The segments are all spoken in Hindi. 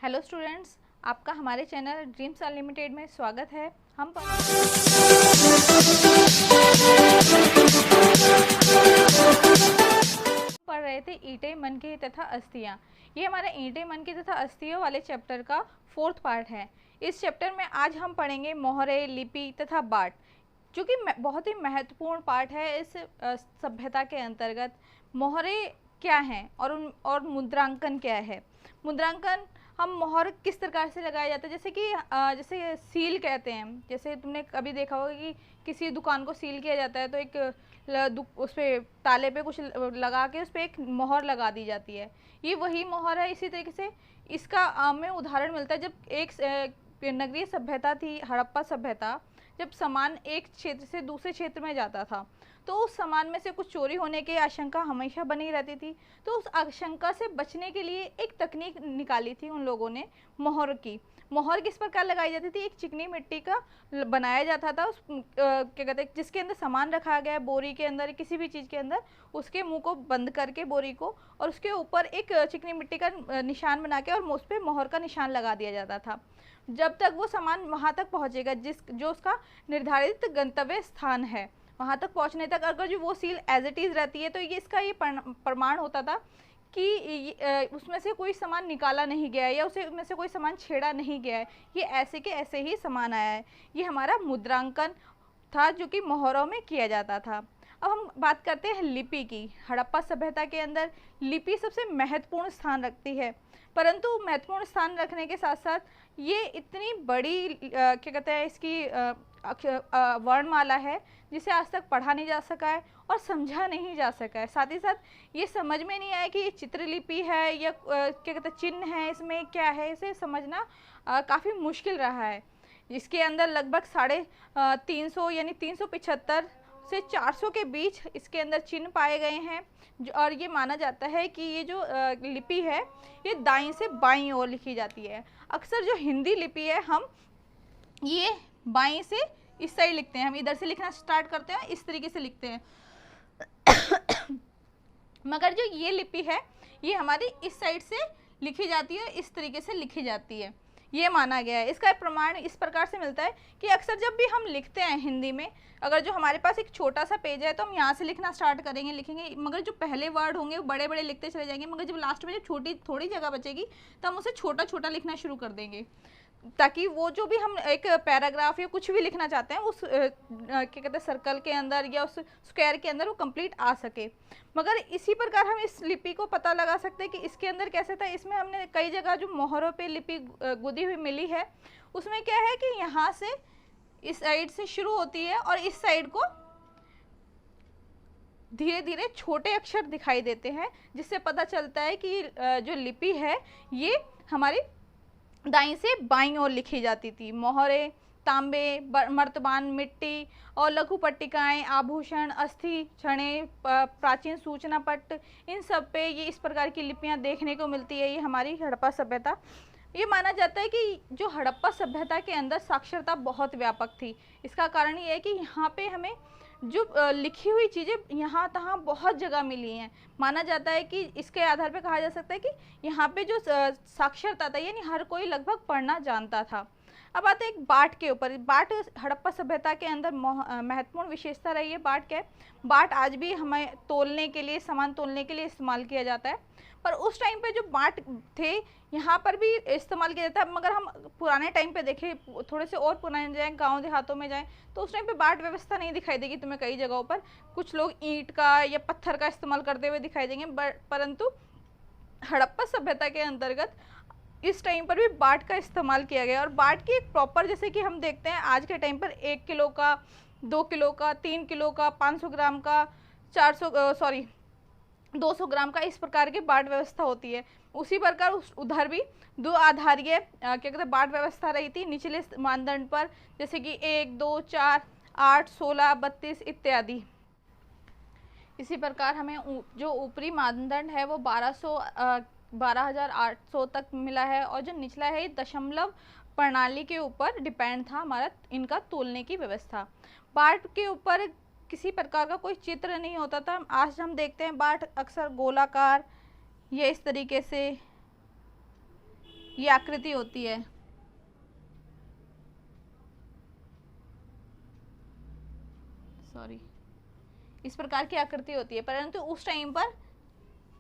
हेलो स्टूडेंट्स, आपका हमारे चैनल ड्रीम्स अनलिमिटेड में स्वागत है। हम पढ़ रहे थे ईंटें, मनके तथा अस्थियां। ये हमारा ईंटें, मनके तथा अस्थियों वाले चैप्टर का 4th पार्ट है। इस चैप्टर में आज हम पढ़ेंगे मोहरे, लिपि तथा बाट, जो कि बहुत ही महत्वपूर्ण पार्ट है इस सभ्यता के अंतर्गत। मोहरे क्या हैं और मुद्रांकन क्या है। मुद्रांकन, हम मोहर किस प्रकार से लगाया जाता है, जैसे कि जैसे सील कहते हैं। जैसे तुमने कभी देखा होगा कि किसी दुकान को सील किया जाता है तो एक उस पर ताले पे कुछ लगा के उस पर एक मोहर लगा दी जाती है। ये वही मोहर है। इसी तरीके से इसका में उदाहरण मिलता है जब एक नगरीय सभ्यता थी, हड़प्पा सभ्यता। जब सामान एक क्षेत्र से दूसरे क्षेत्र में जाता था तो उस सामान में से कुछ चोरी होने की आशंका हमेशा बनी रहती थी। तो उस आशंका से बचने के लिए एक तकनीक निकाली थी उन लोगों ने, मोहर की। मोहर किस प्रकार लगाई जाती थी, एक चिकनी मिट्टी का बनाया जाता था, उस क्या कहते हैं, जिसके अंदर सामान रखा गया है, बोरी के अंदर किसी भी चीज़ के अंदर, उसके मुंह को बंद करके बोरी को, और उसके ऊपर एक चिकनी मिट्टी का निशान बना के और उस पर मोहर का निशान लगा दिया जाता था। जब तक वो सामान वहाँ तक पहुँचेगा जो उसका निर्धारित गंतव्य स्थान है, वहाँ तक पहुँचने तक अगर जो वो सील एज इट इज़ रहती है तो ये इसका ये प्रमाण होता था कि उसमें से कोई सामान निकाला नहीं गया है या उसमें से कोई सामान छेड़ा नहीं गया है, ये ऐसे के ऐसे ही सामान आया है। ये हमारा मुद्रांकन था जो कि मोहरों में किया जाता था। अब हम बात करते हैं लिपि की। हड़प्पा सभ्यता के अंदर लिपि सबसे महत्वपूर्ण स्थान रखती है, परंतु महत्वपूर्ण स्थान रखने के साथ साथ ये इतनी बड़ी क्या कहते हैं, इसकी वर्णमाला है जिसे आज तक पढ़ा नहीं जा सका है और समझा नहीं जा सका है। साथ ही साथ ये समझ में नहीं आया कि ये चित्रलिपि है या क्या कहते हैं चिन्ह है, इसमें क्या है, इसे समझना काफ़ी मुश्किल रहा है। इसके अंदर लगभग 350 यानी 375 से 400 के बीच इसके अंदर चिन्ह पाए गए हैं। और ये माना जाता है कि ये जो लिपि है ये दाईं से बाईं ओर लिखी जाती है। अक्सर जो हिंदी लिपि है हम ये बाईं से इस साइड लिखते हैं, हम इधर से लिखना स्टार्ट करते हैं, इस तरीके से लिखते हैं। मगर जो ये लिपि है ये हमारी इस साइड से लिखी जाती है, इस तरीके से लिखी जाती है, ये माना गया है। इसका प्रमाण इस प्रकार से मिलता है कि अक्सर जब भी हम लिखते हैं हिंदी में, अगर जो हमारे पास एक छोटा सा पेज है तो हम यहाँ से लिखना स्टार्ट करेंगे, लिखेंगे, मगर जो पहले वर्ड होंगे वो बड़े बड़े लिखते चले जाएंगे, मगर जब लास्ट में जब छोटी थोड़ी जगह बचेगी तो हम उसे छोटा छोटा लिखना शुरू कर देंगे, ताकि वो जो भी हम एक पैराग्राफ या कुछ भी लिखना चाहते हैं उस क्या कहते हैं सर्कल के अंदर या उस स्क्वायर के अंदर वो कंप्लीट आ सके। मगर इसी प्रकार हम इस लिपि को पता लगा सकते हैं कि इसके अंदर कैसे था। इसमें हमने कई जगह जो मोहरों पे लिपि गुदी हुई मिली है, उसमें क्या है कि यहाँ से इस साइड से शुरू होती है और इस साइड को धीरे धीरे छोटे अक्षर दिखाई देते हैं, जिससे पता चलता है कि जो लिपि है ये हमारी दाईं से बाईं ओर लिखी जाती थी। मोहरे, तांबे, मर्तबान, मिट्टी और लघु पट्टिकाएं, आभूषण, अस्थि छड़े, प्राचीन सूचना पट, इन सब पे ये इस प्रकार की लिपियां देखने को मिलती है। ये हमारी हड़प्पा सभ्यता। ये माना जाता है कि जो हड़प्पा सभ्यता के अंदर साक्षरता बहुत व्यापक थी। इसका कारण ये है कि यहाँ पे हमें जो लिखी हुई चीज़ें यहाँ तहाँ बहुत जगह मिली हैं। माना जाता है कि इसके आधार पर कहा जा सकता है कि यहाँ पे जो साक्षरता था यानी हर कोई लगभग पढ़ना जानता था। अब आते हैं एक बाट के ऊपर। बाट हड़प्पा सभ्यता के अंदर महत्वपूर्ण विशेषता रही है। बाट क्या है? बाट आज भी हमें तोलने के लिए, सामान तोलने के लिए इस्तेमाल किया जाता है, पर उस टाइम पे जो बाट थे यहाँ पर भी इस्तेमाल किया जाता है। मगर हम पुराने टाइम पे देखें, थोड़े से और पुराने जाएँ, गांव देहातों में जाएं, तो उस टाइम पे बाट व्यवस्था नहीं दिखाई देगी तुम्हें कई जगहों पर। कुछ लोग ईंट का या पत्थर का इस्तेमाल करते हुए दिखाई देंगे, परंतु हड़प्पा सभ्यता के अंतर्गत इस टाइम पर भी बाट का इस्तेमाल किया गया। और बाट की एक प्रॉपर, जैसे कि हम देखते हैं आज के टाइम पर 1 किलो का, 2 किलो का, 3 किलो का, 500 ग्राम का, 200 ग्राम का, इस प्रकार की बाट व्यवस्था होती है। उसी प्रकार उधर भी 2 आधारीय क्या कहते हैं बाट व्यवस्था रही थी निचले मानदंड पर, जैसे कि 1, 2, 4, 8, 16, 32 इत्यादि। इसी प्रकार हमें जो ऊपरी मानदंड है वो 12,800 तक मिला है, और जो निचला है ये दशमलव प्रणाली के ऊपर डिपेंड था हमारा इनका तोलने की व्यवस्था। बाट के ऊपर किसी प्रकार का कोई चित्र नहीं होता था। आज हम देखते हैं बाट अक्सर गोलाकार या इस तरीके से ये आकृति होती है, सॉरी, इस प्रकार की आकृति होती है, परंतु उस टाइम पर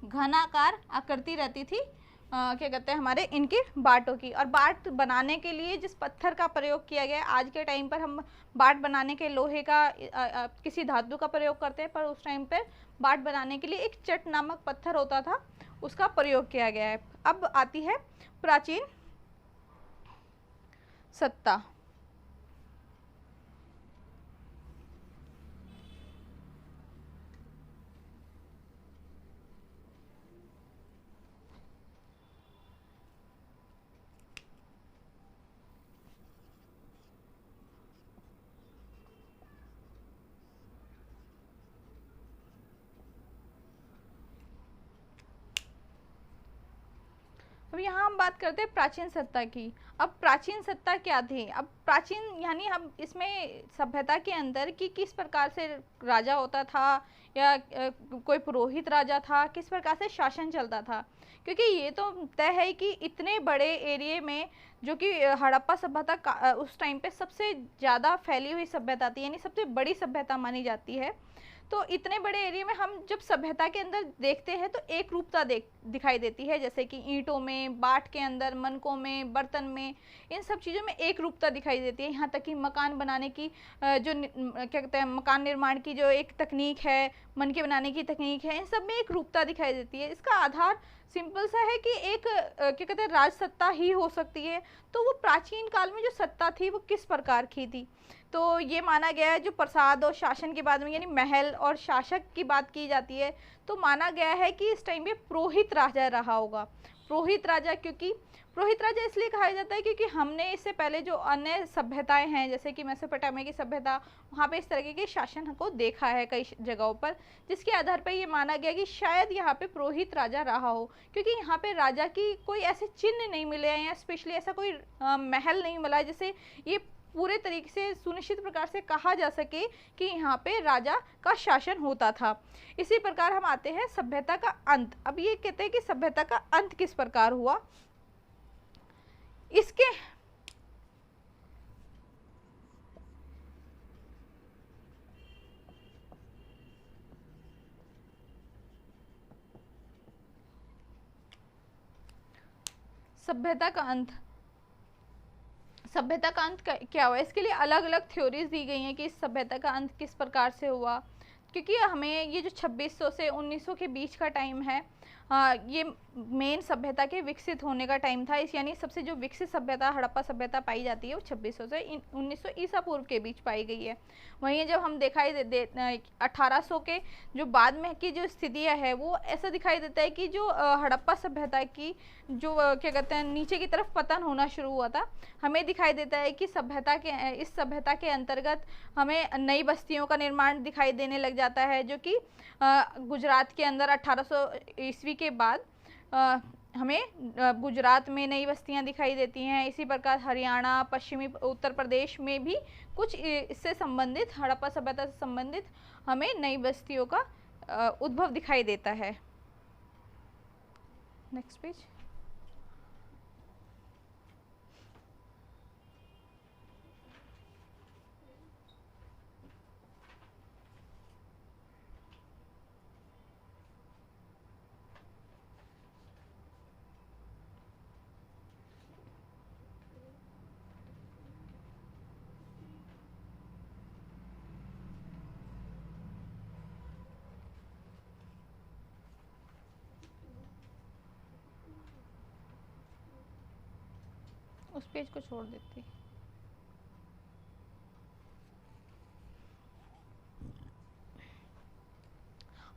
घनाकार आकृति रहती थी क्या कहते हैं हमारे इनके बाटों की। और बाट बनाने के लिए जिस पत्थर का प्रयोग किया गया, आज के टाइम पर हम बाट बनाने के लोहे का किसी धातु का प्रयोग करते हैं, पर उस टाइम पर बाट बनाने के लिए एक चट नामक पत्थर होता था, उसका प्रयोग किया गया है। अब आती है प्राचीन सत्ता। अब यहाँ हम बात करते हैं प्राचीन सत्ता की। अब प्राचीन सत्ता क्या थी? अब प्राचीन यानी हम इसमें सभ्यता के अंदर कि किस प्रकार से राजा होता था या कोई पुरोहित राजा था, किस प्रकार से शासन चलता था। क्योंकि ये तो तय है कि इतने बड़े एरिया में, जो कि हड़प्पा सभ्यता उस टाइम पे सबसे ज़्यादा फैली हुई सभ्यता थी, यानी सबसे बड़ी सभ्यता मानी जाती है। तो इतने बड़े एरिया में हम जब सभ्यता के अंदर देखते हैं तो एक रूपता दिखाई देती है, जैसे कि ईंटों में, बाट के अंदर, मनकों में, बर्तन में, इन सब चीज़ों में एक रूपता दिखाई देती है। यहाँ तक कि मकान बनाने की जो क्या कहते हैं, मकान निर्माण की जो एक तकनीक है, मनके बनाने की तकनीक है, इन सब में एक रूपता दिखाई देती है। इसका आधार सिंपल सा है कि एक क्या कहते हैं राज सत्ता ही हो सकती है। तो वो प्राचीन काल में जो सत्ता थी वो किस प्रकार की थी, तो ये माना गया है, जो प्रसाद और शासन के बाद में यानी महल और शासक की बात की जाती है, तो माना गया है कि इस टाइम पे पुरोहित राजा रहा होगा। पुरोहित राजा, क्योंकि पुरोहित राजा इसलिए कहा जाता है क्योंकि हमने इससे पहले जो अन्य सभ्यताएं हैं, जैसे कि मेसोपोटामिया की सभ्यता, वहाँ पे इस तरह के शासन को देखा है कई जगहों पर, जिसके आधार पर ये माना गया कि शायद यहाँ पे पुरोहित राजा रहा हो। क्योंकि यहाँ पे राजा की कोई ऐसे चिन्ह नहीं मिले हैं या स्पेशली ऐसा कोई महल नहीं मिला है जिससे ये पूरे तरीके से सुनिश्चित प्रकार से कहा जा सके कि यहाँ पे राजा का शासन होता था। इसी प्रकार हम आते हैं सभ्यता का अंत। अब ये कहते हैं कि सभ्यता का अंत किस प्रकार हुआ। इसके सभ्यता का अंत, सभ्यता का अंत क्या हुआ, इसके लिए अलग अलग थ्योरीज दी गई हैं कि इस सभ्यता का अंत किस प्रकार से हुआ। क्योंकि हमें ये जो 2600 से 1900 के बीच का टाइम है, ये मेन सभ्यता के विकसित होने का टाइम था। इस यानी सबसे जो विकसित सभ्यता हड़प्पा सभ्यता पाई जाती है वो 2600 से 1900 ईसा पूर्व के बीच पाई गई है। वहीं जब हम दिखाई 1800 के जो बाद में की जो स्थितियाँ है, वो ऐसा दिखाई देता है कि जो हड़प्पा सभ्यता की जो क्या कहते हैं नीचे की तरफ पतन होना शुरू हुआ था। हमें दिखाई देता है कि इस सभ्यता के अंतर्गत हमें नई बस्तियों का निर्माण दिखाई देने लग जाता है, जो कि गुजरात के अंदर 1800 ईस्वी के बाद हमें गुजरात में नई बस्तियां दिखाई देती हैं। इसी प्रकार हरियाणा, पश्चिमी उत्तर प्रदेश में भी कुछ इससे संबंधित, हड़प्पा सभ्यता से संबंधित हमें नई बस्तियों का उद्भव दिखाई देता है। Next page. उस पेज को छोड़ देती।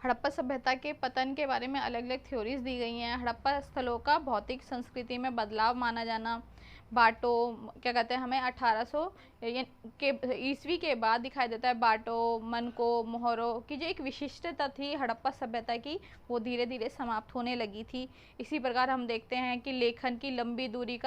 हड़प्पा सभ्यता के पतन के बारे में अलग अलग थ्योरीज दी गई हैं। हड़प्पा स्थलों का भौतिक संस्कृति में बदलाव माना जाना, बाटो क्या कहते हैं हमें 1800 के ईस्वी के बाद दिखाई देता है। बाटो, मनको, मोहरो की जो एक विशिष्टता थी हड़प्पा सभ्यता की, वो धीरे धीरे समाप्त होने लगी थी। इसी प्रकार हम देखते हैं कि लेखन की लंबी दूरी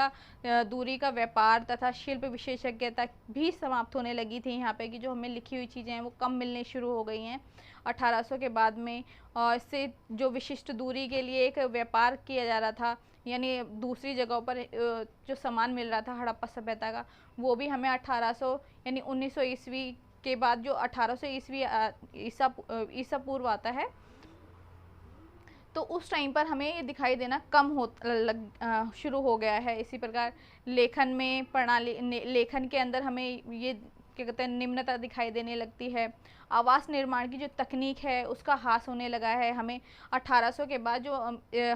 का व्यापार तथा शिल्प विशेषज्ञता भी समाप्त होने लगी थी। यहाँ पे कि जो हमें लिखी हुई चीज़ें हैं वो कम मिलने शुरू हो गई हैं 1800 के बाद में। इससे जो विशिष्ट दूरी के लिए एक व्यापार किया जा रहा था, यानी दूसरी जगहों पर जो सामान मिल रहा था हड़प्पा सभ्यता का, वो भी हमें 1800 यानी 1900 ईस्वी के बाद जो 1800 ईस्वी ईसा पूर्व आता है, तो उस टाइम पर हमें ये दिखाई देना कम हो शुरू हो गया है। इसी प्रकार लेखन में लेखन के अंदर हमें ये क्या कहते हैं निम्नता दिखाई देने लगती है। आवास निर्माण की जो तकनीक है उसका ह्रास होने लगा है। हमें 1800 के बाद जो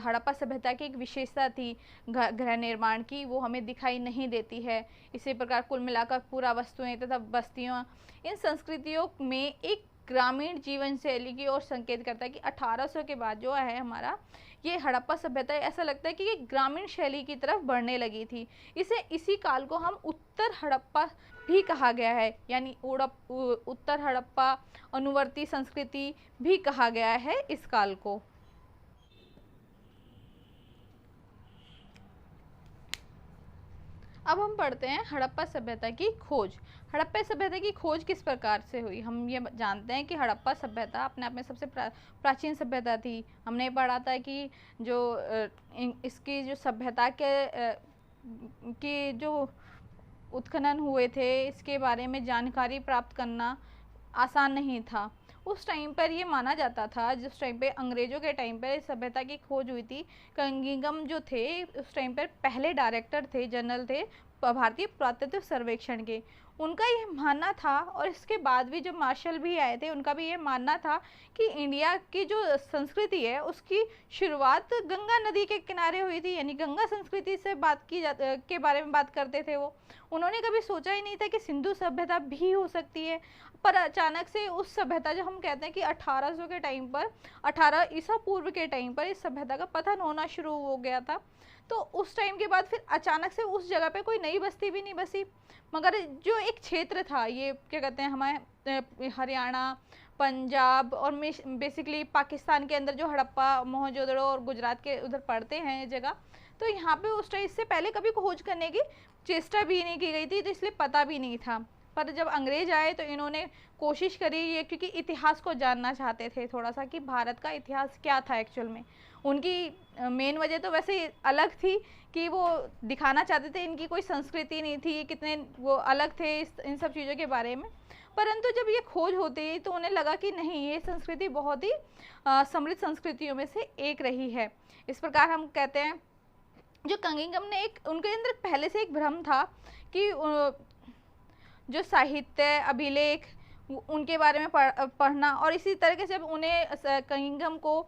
हड़प्पा सभ्यता की एक विशेषता थी गृह निर्माण की, वो हमें दिखाई नहीं देती है। इसी प्रकार कुल मिलाकर पूरा वस्तुएं तथा बस्तियां इन संस्कृतियों में एक ग्रामीण जीवन शैली की ओर संकेत करता है कि 1800 के बाद जो है हमारा ये हड़प्पा सभ्यता, ऐसा लगता है कि ये ग्रामीण शैली की तरफ बढ़ने लगी थी। इसी काल को हम उत्तर हड़प्पा भी कहा गया है, यानी उत्तर हड़प्पा अनुवर्ती संस्कृति भी कहा गया है इस काल को। अब हम पढ़ते हैं हड़प्पा सभ्यता की खोज। हड़प्पा सभ्यता की खोज किस प्रकार से हुई? हम ये जानते हैं कि हड़प्पा सभ्यता अपने आप में सबसे प्राचीन सभ्यता थी। हमने पढ़ा था कि जो इसकी जो सभ्यता के जो उत्खनन हुए थे, इसके बारे में जानकारी प्राप्त करना आसान नहीं था। उस टाइम पर ये माना जाता था, जिस टाइम पे अंग्रेजों के टाइम पर सभ्यता की खोज हुई थी, कंगिंगम जो थे उस टाइम पर पहले डायरेक्टर थे, जनरल थे भारतीय पुरातत्व सर्वेक्षण के। उनका ये मानना था, और इसके बाद भी जो मार्शल भी आए थे उनका भी ये मानना था कि इंडिया की जो संस्कृति है उसकी शुरुआत गंगा नदी के किनारे हुई थी, यानी गंगा संस्कृति से के बारे में बात करते थे वो। उन्होंने कभी सोचा ही नहीं था कि सिंधु सभ्यता भी हो सकती है। पर अचानक से उस सभ्यता, जो हम कहते हैं कि 1800 के टाइम पर, 18 ईसा पूर्व के टाइम पर इस सभ्यता का पतन होना शुरू हो गया था। तो उस टाइम के बाद फिर अचानक से उस जगह पे कोई नई बस्ती भी नहीं बसी, मगर जो एक क्षेत्र था, ये क्या कहते हैं हमारे हरियाणा, पंजाब और बेसिकली पाकिस्तान के अंदर जो हड़प्पा, मोहनजोदड़ो और गुजरात के उधर पड़ते हैं ये जगह, तो यहाँ पे उस टाइम इससे पहले कभी खोज करने की चेष्टा भी नहीं की गई थी, तो इसलिए पता भी नहीं था। पर जब अंग्रेज आए तो इन्होंने कोशिश करी ये, क्योंकि इतिहास को जानना चाहते थे थोड़ा सा कि भारत का इतिहास क्या था एक्चुअल में। उनकी मेन वजह तो वैसे अलग थी कि वो दिखाना चाहते थे इनकी कोई संस्कृति नहीं थी, कितने वो अलग थे इन सब चीज़ों के बारे में। परंतु जब ये खोज होती तो उन्हें लगा कि नहीं, ये संस्कृति बहुत ही समृद्ध संस्कृतियों में से एक रही है। इस प्रकार हम कहते हैं जो कंगिंगम ने उनके अंदर पहले से एक भ्रम था कि जो साहित्य, अभिलेख, उनके बारे में पढ़ना, और इसी तरीके से जब उन्हें कंगिंगम को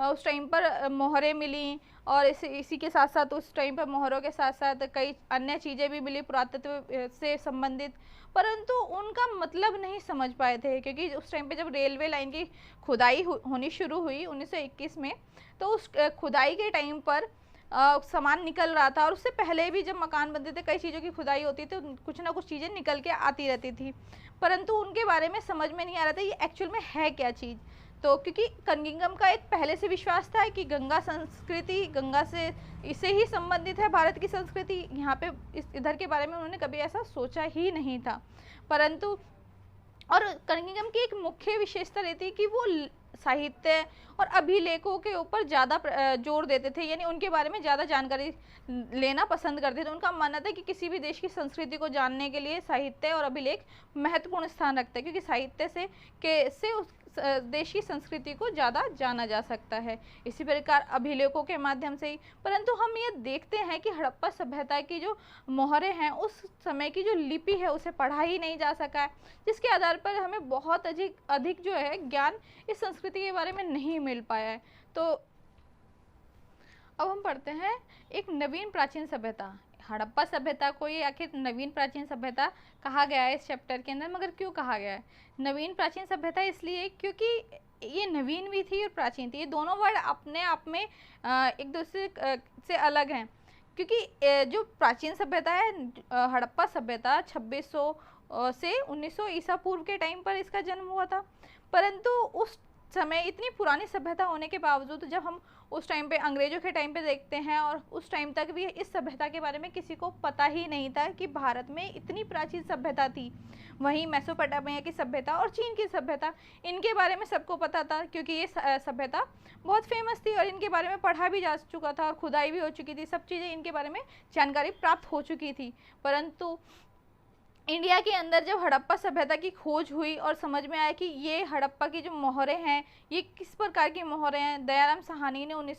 उस टाइम पर मोहरें मिली, और इसी के साथ साथ उस टाइम पर मोहरों के साथ साथ कई अन्य चीज़ें भी मिली पुरातत्व से संबंधित, परंतु उनका मतलब नहीं समझ पाए थे। क्योंकि उस टाइम पे जब रेलवे लाइन की खुदाई होनी शुरू हुई 1921 में, तो उस खुदाई के टाइम पर सामान निकल रहा था, और उससे पहले भी जब मकान बनते थे कई चीज़ों की खुदाई होती थी, तो कुछ ना कुछ चीज़ें निकल के आती रहती थी, परंतु उनके बारे में समझ में नहीं आ रहा था ये एक्चुअल में है क्या चीज़। तो क्योंकि कंगिंगम का एक पहले से विश्वास था कि गंगा संस्कृति, गंगा से इससे ही संबंधित है भारत की संस्कृति, यहाँ पे इधर के बारे में उन्होंने कभी ऐसा सोचा ही नहीं था। परंतु और कंगिंगम की एक मुख्य विशेषता रहती है कि वो साहित्य और अभिलेखों के ऊपर ज़्यादा जोर देते थे, यानी उनके बारे में ज़्यादा जानकारी लेना पसंद करते थे। उनका मानना था कि किसी भी देश की संस्कृति को जानने के लिए साहित्य और अभिलेख महत्वपूर्ण स्थान रखते हैं, क्योंकि साहित्य से उस देश की संस्कृति को ज़्यादा जाना जा सकता है, इसी प्रकार अभिलेखों के माध्यम से ही। परंतु हम ये देखते हैं कि हड़प्पा सभ्यता की जो मोहरें हैं, उस समय की जो लिपि है उसे पढ़ा ही नहीं जा सका है, जिसके आधार पर हमें बहुत अधिक जो है ज्ञान इस संस्कृति के बारे में नहीं मिल पाया है। तो अब हम पढ़ते हैं एक नवीन प्राचीन सभ्यता। हड़प्पा सभ्यता को ये आखिर नवीन प्राचीन सभ्यता कहा गया है इस चैप्टर के अंदर, मगर क्यों कहा गया है नवीन प्राचीन सभ्यता? इसलिए क्योंकि ये नवीन भी थी और प्राचीन थी, ये दोनों वर्ड अपने आप में एक दूसरे से अलग हैं। क्योंकि जो प्राचीन सभ्यता है हड़प्पा सभ्यता 2600 से 1900 ईसा पूर्व के टाइम पर इसका जन्म हुआ था, परंतु उस समय इतनी पुरानी सभ्यता होने के बावजूद जब हम उस टाइम पे अंग्रेजों के टाइम पे देखते हैं, और उस टाइम तक भी इस सभ्यता के बारे में किसी को पता ही नहीं था कि भारत में इतनी प्राचीन सभ्यता थी। वहीं मेसोपोटामिया की सभ्यता और चीन की सभ्यता, इनके बारे में सबको पता था, क्योंकि ये सभ्यता बहुत फेमस थी और इनके बारे में पढ़ा भी जा चुका था और खुदाई भी हो चुकी थी, सब चीज़ें इनके बारे में जानकारी प्राप्त हो चुकी थी। परंतु इंडिया के अंदर जब हड़प्पा सभ्यता की खोज हुई और समझ में आया कि ये हड़प्पा की जो मोहरें हैं ये किस प्रकार की मोहरें हैं, दयाराम साहनी ने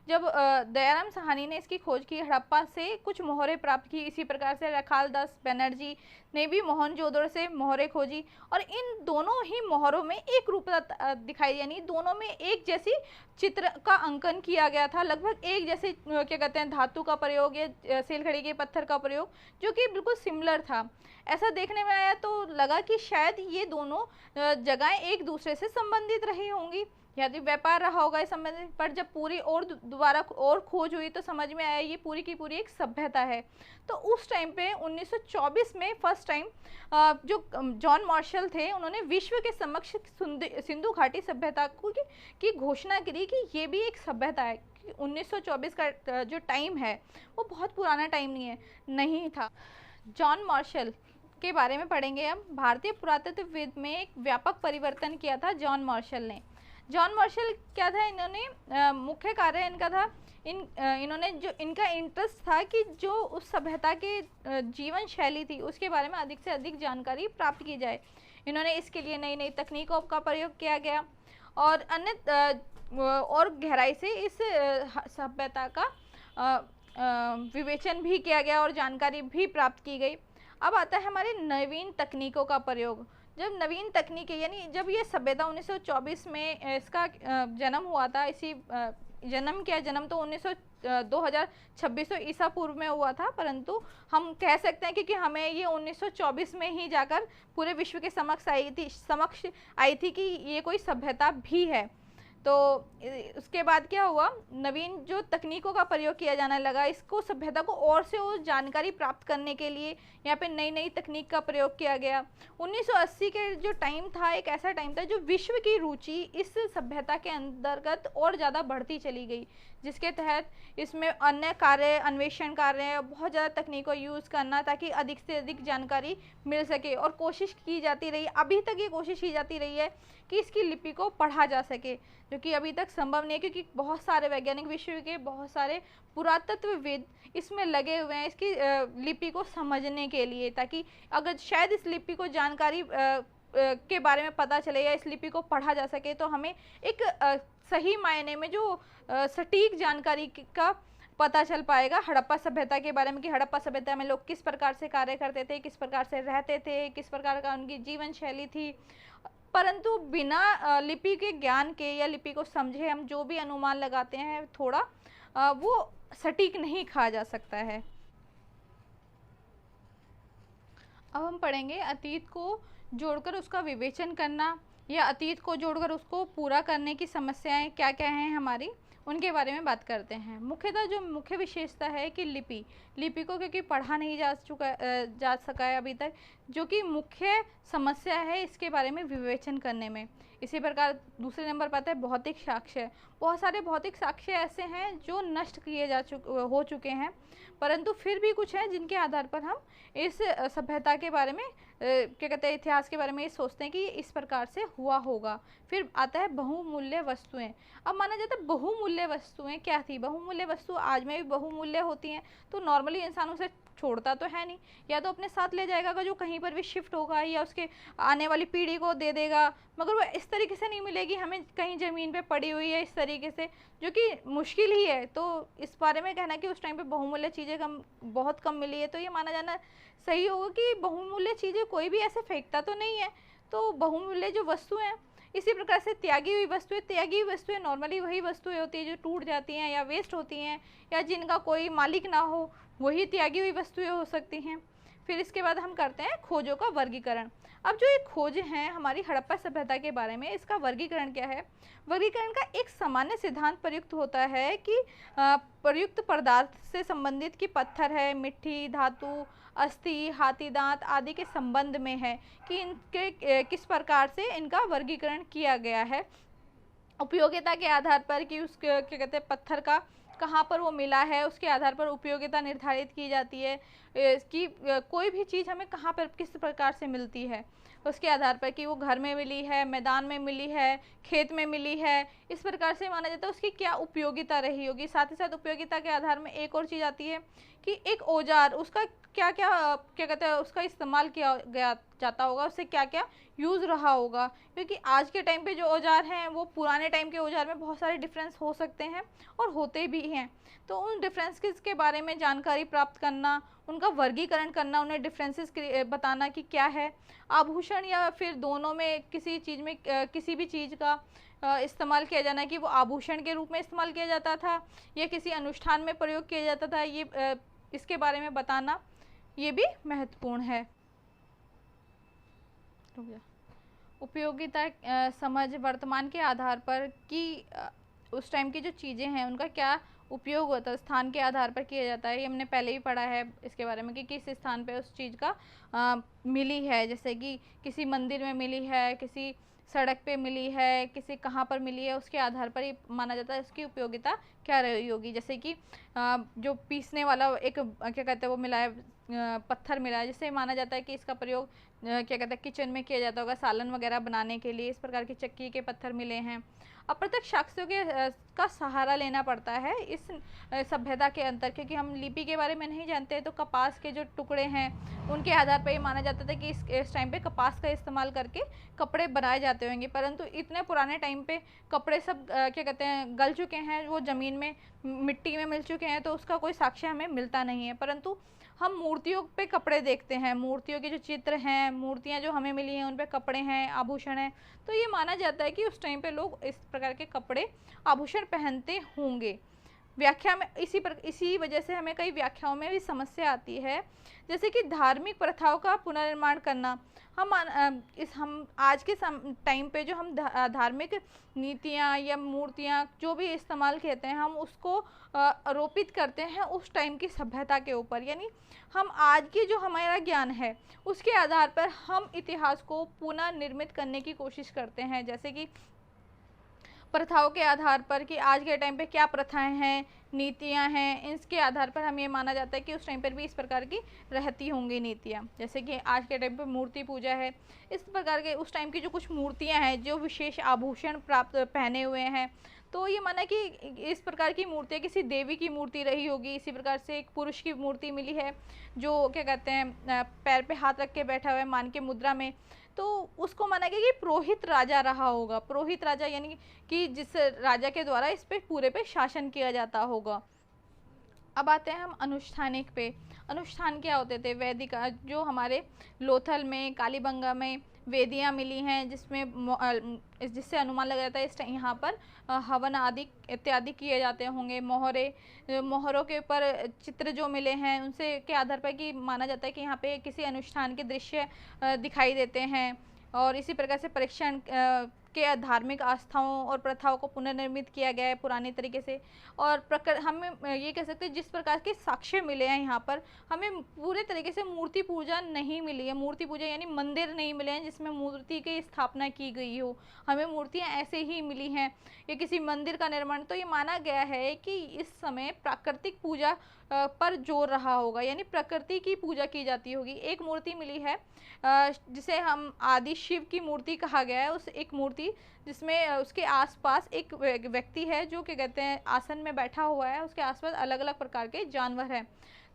दयाराम साहनी ने इसकी खोज की, हड़प्पा से कुछ मोहरें प्राप्त की। इसी प्रकार से रखाल दास बनर्जी ने भी मोहनजोदड़ो से मोहरें खोजी, और इन दोनों ही मोहरों में एक रूपता दिखाई, यानी दोनों में एक जैसी चित्र का अंकन किया गया था, लगभग एक जैसे क्या कहते हैं धातु का प्रयोग या सेलखड़ी के पत्थर का प्रयोग, जो कि बिल्कुल सिमिलर था। ऐसा देखने में आया तो लगा कि शायद ये दोनों जगहें एक दूसरे से संबंधित रही होंगी, या तो व्यापार रहा होगा इस संबंधित। पर जब पूरी और दोबारा और खोज हुई तो समझ में आया ये पूरी की पूरी एक सभ्यता है। तो उस टाइम पे 1924 में फर्स्ट टाइम जो जॉन मार्शल थे उन्होंने विश्व के समक्ष सिंधु घाटी सभ्यता की घोषणा करी कि ये भी एक सभ्यता है। 1924 का जो टाइम है वो बहुत पुराना टाइम नहीं था। जॉन मार्शल के बारे में पढ़ेंगे हम। भारतीय पुरातत्वविद में एक व्यापक परिवर्तन किया था जॉन मार्शल ने। जॉन मार्शल क्या था, इन्होंने मुख्य कार्य इनका था, इन्होंने जो इनका इंटरेस्ट था कि जो उस सभ्यता के जीवन शैली थी उसके बारे में अधिक से अधिक जानकारी प्राप्त की जाए। इन्होंने इसके लिए नई नई तकनीकों का प्रयोग किया गया और अन्य और गहराई से इस सभ्यता का विवेचन भी किया गया और जानकारी भी प्राप्त की गई। अब आता है हमारे नवीन तकनीकों का प्रयोग। जब नवीन तकनीकें, यानी जब ये सभ्यता 1924 में इसका जन्म हुआ था, इसी जन्म तो 2600 ईसा पूर्व में हुआ था, परंतु हम कह सकते हैं क्योंकि हमें ये 1924 में ही जाकर पूरे विश्व के समक्ष आई थी कि ये कोई सभ्यता भी है। तो उसके बाद क्या हुआ, नवीन जो तकनीकों का प्रयोग किया जाने लगा, इसको सभ्यता को और से और जानकारी प्राप्त करने के लिए यहाँ पे नई नई तकनीक का प्रयोग किया गया। 1980 के जो टाइम था एक ऐसा टाइम था जो विश्व की रुचि इस सभ्यता के अंतर्गत और ज़्यादा बढ़ती चली गई, जिसके तहत इसमें अन्य कार्य, अन्वेषण कार्य, बहुत ज़्यादा तकनीकों यूज़ करना ताकि अधिक से अधिक जानकारी मिल सके, और कोशिश की जाती रही, अभी तक ये कोशिश की जाती रही है कि इसकी लिपि को पढ़ा जा सके, जो कि अभी तक संभव नहीं है क्योंकि बहुत सारे वैज्ञानिक, विश्व के बहुत सारे पुरातत्वविद इसमें लगे हुए हैं इसकी लिपि को समझने के लिए, ताकि अगर शायद इस लिपि को जानकारी के बारे में पता चले या इस लिपि को पढ़ा जा सके तो हमें एक सही मायने में जो सटीक जानकारी का पता चल पाएगा हड़प्पा सभ्यता के बारे में, कि हड़प्पा सभ्यता में लोग किस प्रकार से कार्य करते थे, किस प्रकार से रहते थे, किस प्रकार का उनकी जीवन शैली थी। परंतु बिना लिपि के ज्ञान के या लिपि को समझे हम जो भी अनुमान लगाते हैं थोड़ा वो सटीक नहीं कहा जा सकता है। अब हम पढ़ेंगे अतीत को जोड़कर उसका विवेचन करना, या अतीत को जोड़कर उसको पूरा करने की समस्याएं क्या क्या हैं हमारी, उनके बारे में बात करते हैं। मुख्यतः जो मुख्य विशेषता है कि लिपि को क्योंकि पढ़ा नहीं जा सका है अभी तक, जो कि मुख्य समस्या है इसके बारे में विवेचन करने में। इसी प्रकार दूसरे नंबर पर आता है भौतिक साक्ष्य। बहुत सारे भौतिक साक्ष्य ऐसे हैं जो नष्ट किए हो चुके हैं, परंतु फिर भी कुछ हैं जिनके आधार पर हम इस सभ्यता के बारे में क्या कहते हैं, इतिहास के बारे में ये सोचते हैं कि इस प्रकार से हुआ होगा। फिर आता है बहुमूल्य वस्तुएं। अब माना जाता है बहुमूल्य वस्तुएं क्या थी। बहुमूल्य वस्तु आज में भी बहुमूल्य होती हैं, तो नॉर्मली इंसान उसे छोड़ता तो है नहीं, या तो अपने साथ ले जाएगा जो कहीं पर भी शिफ्ट होगा या उसके आने वाली पीढ़ी को दे देगा, मगर वो इस तरीके से नहीं मिलेगी हमें कहीं ज़मीन पे पड़ी हुई है इस तरीके से, जो कि मुश्किल ही है। तो इस बारे में कहना कि उस टाइम पे बहुमूल्य चीज़ें बहुत कम मिली है, तो ये माना जाना सही होगा कि बहुमूल्य चीज़ें कोई भी ऐसे फेंकता तो नहीं है। तो बहुमूल्य जो वस्तुएं हैं, इसी प्रकार से त्यागी हुई वस्तुएं नॉर्मली वही वस्तुएं होती है जो टूट जाती हैं या वेस्ट होती हैं या जिनका कोई मालिक ना हो, वही त्यागी हुई वस्तुएं हो सकती हैं। फिर इसके बाद हम करते हैं खोजों का वर्गीकरण। अब जो ये खोज हैं हमारी हड़प्पा सभ्यता के बारे में, इसका वर्गीकरण क्या है। वर्गीकरण का एक सामान्य सिद्धांत प्रयुक्त होता है कि प्रयुक्त पदार्थ से संबंधित कि पत्थर है, मिट्टी, धातु, अस्थि, हाथी दांत आदि के संबंध में है कि इनके किस प्रकार से इनका वर्गीकरण किया गया है। उपयोगिता के आधार पर कि उस क्या कहते हैं पत्थर का कहाँ पर वो मिला है, उसके आधार पर उपयोगिता निर्धारित की जाती है कि कोई भी चीज़ हमें कहाँ पर किस प्रकार से मिलती है, उसके आधार पर कि वो घर में मिली है, मैदान में मिली है, खेत में मिली है, इस प्रकार से माना जाता है उसकी क्या उपयोगिता रही होगी। साथ ही साथ उपयोगिता के आधार में एक और चीज़ आती है कि एक औजार उसका क्या क्या क्या कहते हैं उसका इस्तेमाल किया गया जाता होगा, उससे क्या क्या यूज़ रहा होगा, क्योंकि आज के टाइम पे जो औजार हैं वो पुराने टाइम के औजार में बहुत सारे डिफरेंस हो सकते हैं और होते भी हैं। तो उन डिफरेंसेस के बारे में जानकारी प्राप्त करना, उनका वर्गीकरण करना, उन्हें डिफरेंसेस बताना कि क्या है आभूषण या फिर दोनों में किसी चीज़ में किसी भी चीज़ का इस्तेमाल किया जाना कि वो आभूषण के रूप में इस्तेमाल किया जाता था या किसी अनुष्ठान में प्रयोग किया जाता था, ये इसके बारे में बताना ये भी महत्वपूर्ण है। उपयोगिता समझ वर्तमान के आधार पर कि उस टाइम की जो चीज़ें हैं उनका क्या उपयोग होता है, स्थान के आधार पर किया जाता है। ये हमने पहले ही पढ़ा है इसके बारे में कि किस स्थान पे उस चीज़ का मिली है, जैसे कि किसी मंदिर में मिली है, किसी सड़क पे मिली है, किसी कहाँ पर मिली है, उसके आधार पर ही माना जाता है इसकी उपयोगिता क्या रही होगी। जैसे कि जो पीसने वाला एक क्या कहते हैं वो मिला है पत्थर मिला है, जिससे माना जाता है कि इसका प्रयोग क्या कहते हैं किचन में किया जाता होगा सालन वगैरह बनाने के लिए, इस प्रकार की चक्की के पत्थर मिले हैं। अप्रत्यक्ष साक्ष्यों के का सहारा लेना पड़ता है इस सभ्यता के अंतर, क्योंकि हम लिपि के बारे में नहीं जानते, तो कपास के जो टुकड़े हैं उनके आधार पर ये माना जाता था कि इस टाइम पे कपास का इस्तेमाल करके कपड़े बनाए जाते होंगे, परंतु इतने पुराने टाइम पे कपड़े सब क्या कहते हैं गल चुके हैं, वो ज़मीन में मिट्टी में मिल चुके हैं, तो उसका कोई साक्ष्य हमें मिलता नहीं है। परंतु हम मूर्तियों पे कपड़े देखते हैं, मूर्तियों के जो चित्र हैं, मूर्तियां जो हमें मिली हैं उन पे कपड़े हैं, आभूषण हैं, तो ये माना जाता है कि उस टाइम पे लोग इस प्रकार के कपड़े आभूषण पहनते होंगे। व्याख्या में इसी वजह से हमें कई व्याख्याओं में भी समस्या आती है, जैसे कि धार्मिक प्रथाओं का पुनर्निर्माण करना। हम आज के टाइम पे जो हम धार्मिक नीतियाँ या मूर्तियाँ जो भी इस्तेमाल कहते हैं हम उसको आरोपित करते हैं उस टाइम की सभ्यता के ऊपर, यानी हम आज की जो हमारा ज्ञान है उसके आधार पर हम इतिहास को पुनः निर्मित करने की कोशिश करते हैं। जैसे कि प्रथाओं के आधार पर कि आज के टाइम पे क्या प्रथाएं हैं, नीतियां हैं, इसके आधार पर हमें माना जाता है कि उस टाइम पर भी इस प्रकार की रहती होंगी नीतियां। जैसे कि आज के टाइम पे मूर्ति पूजा है, इस प्रकार के उस टाइम की जो कुछ मूर्तियां हैं जो विशेष आभूषण प्राप्त पहने हुए हैं, तो ये माना कि इस प्रकार की मूर्तियाँ किसी देवी की मूर्ति रही होगी। इसी प्रकार से एक पुरुष की मूर्ति मिली है जो क्या कहते हैं पैर पे हाथ रख के बैठा हुआ है मान के मुद्रा में, तो उसको माना गया कि पुरोहित राजा रहा होगा। पुरोहित राजा यानी कि जिस राजा के द्वारा इस पे पूरे पे शासन किया जाता होगा। अब आते हैं हम अनुष्ठानिक पे। अनुष्ठान क्या होते थे? वैदिक जो हमारे लोथल में, कालीबंगा में वेदियाँ मिली हैं जिससे अनुमान लगा जाता है इस यहाँ पर हवन आदि इत्यादि किए जाते होंगे। मोहरों के ऊपर चित्र जो मिले हैं उनसे के आधार पर कि माना जाता है कि यहाँ पे किसी अनुष्ठान के दृश्य दिखाई देते हैं। और इसी प्रकार से परीक्षण के धार्मिक आस्थाओं और प्रथाओं को पुनर्निर्मित किया गया है पुराने तरीके से। और हम ये कह सकते हैं जिस प्रकार के साक्ष्य मिले हैं यहाँ पर हमें पूरे तरीके से मूर्ति पूजा नहीं मिली है। मूर्ति पूजा यानी मंदिर नहीं मिले हैं जिसमें मूर्ति की स्थापना की गई हो, हमें मूर्तियाँ ऐसे ही मिली हैं या किसी मंदिर का निर्माण। तो ये माना गया है कि इस समय प्राकृतिक पूजा पर जोर रहा होगा, यानी प्रकृति की पूजा की जाती होगी। एक मूर्ति मिली है जिसे हम आदि शिव की मूर्ति कहा गया है। उस एक मूर्ति जिसमें उसके आसपास एक व्यक्ति है जो क्या कहते हैं आसन में बैठा हुआ है, उसके आसपास अलग अलग प्रकार के जानवर हैं।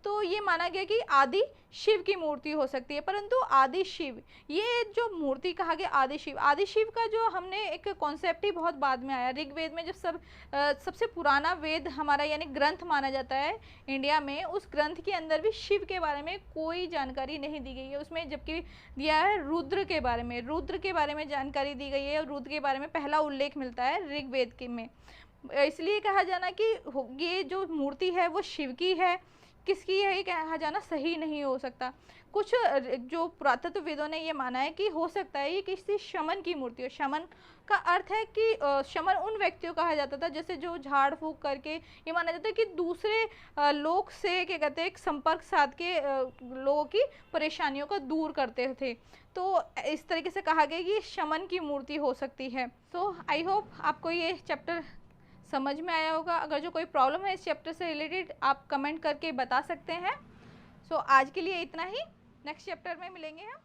तो ये माना गया कि आदि शिव की मूर्ति हो सकती है। परंतु आदि शिव, ये जो मूर्ति कहा गया आदि शिव का जो हमने एक कॉन्सेप्ट ही बहुत बाद में आया। ऋग्वेद में जो सबसे पुराना वेद हमारा यानी ग्रंथ माना जाता है इंडिया में, उस ग्रंथ के अंदर भी शिव के बारे में कोई जानकारी नहीं दी गई है। उसमें जबकि दिया है रुद्र के बारे में जानकारी दी गई है और रुद्र के बारे में पहला उल्लेख मिलता है ऋग्वेद के में। इसलिए कहा जाना कि ये जो मूर्ति है वो शिव की है, किसकी यही कहा जाना सही नहीं हो सकता। कुछ जो पुरातत्वविदों ने ये माना है कि हो सकता है ये किसी शमन की मूर्ति हो। शमन का अर्थ है कि शमन उन व्यक्तियों कहा जाता था जैसे जो झाड़ फूक करके ये माना जाता है कि दूसरे लोग से क्या कहते हैं एक संपर्क साध के लोगों की परेशानियों को दूर करते थे। तो इस तरीके से कहा गया कि शमन की मूर्ति हो सकती है। सो आई होप आपको ये चैप्टर समझ में आया होगा। अगर जो कोई प्रॉब्लम है इस चैप्टर से रिलेटेड आप कमेंट करके बता सकते हैं। सो आज के लिए इतना ही, नेक्स्ट चैप्टर में मिलेंगे हम।